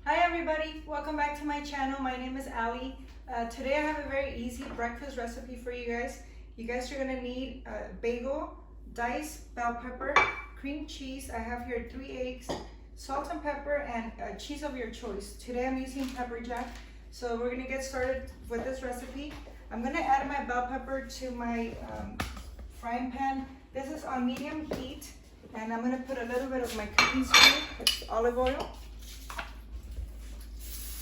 Hi everybody, welcome back to my channel. My name is Ali. Today I have a very easy breakfast recipe for you guys. You guys are gonna need a bagel, diced bell pepper, cream cheese. I have here 3 eggs, salt and pepper, and cheese of your choice. Today I'm using pepper jack. So we're gonna get started with this recipe. I'm gonna add my bell pepper to my frying pan. This is on medium heat, and I'm gonna put a little bit of my cooking spirit, it's olive oil.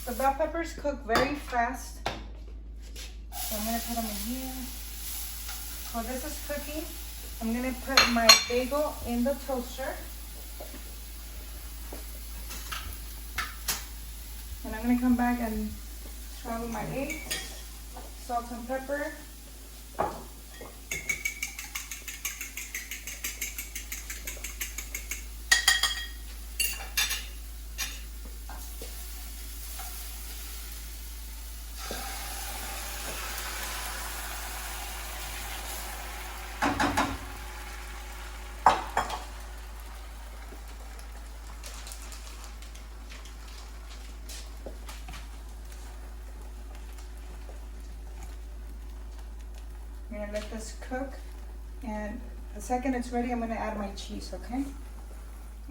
The bell peppers cook very fast, so I'm gonna put them in here. While this is cooking, I'm gonna put my bagel in the toaster. And I'm gonna come back and scramble my eggs, salt and pepper. I'm gonna let this cook, and the second it's ready, I'm gonna add my cheese, okay?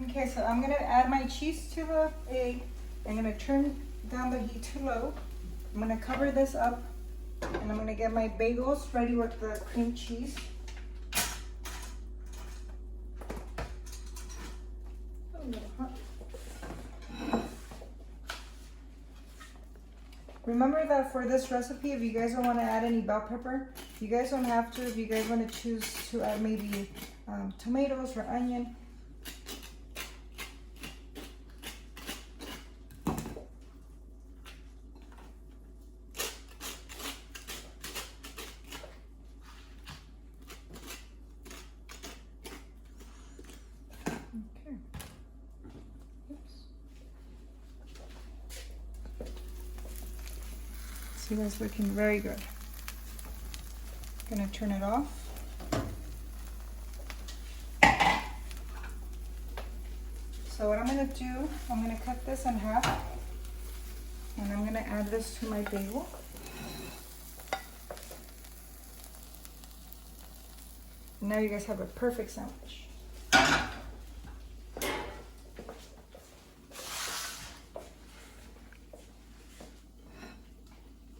Okay, so I'm gonna add my cheese to the egg. I'm gonna turn down the heat to low. I'm gonna cover this up, and I'm gonna get my bagels ready with the cream cheese. A little hot. Remember that for this recipe, if you guys don't want to add any bell pepper, you guys don't have to. If you guys want to choose to add maybe tomatoes or onion. Okay. Oops. See, that's looking very good. Gonna turn it off. So what I'm gonna do, I'm gonna cut this in half, and I'm gonna add this to my bagel. Now you guys have a perfect sandwich.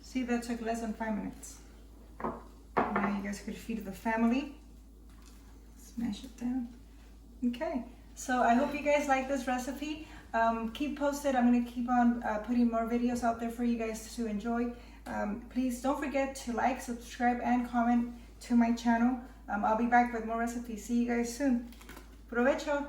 See, that took less than 5 minutes. Now you guys could feed the family. Smash it down. Okay, so I hope you guys like this recipe. Keep posted. I'm gonna keep on putting more videos out there for you guys to enjoy. Please don't forget to like, subscribe, and comment to my channel. I'll be back with more recipes. See you guys soon. Provecho!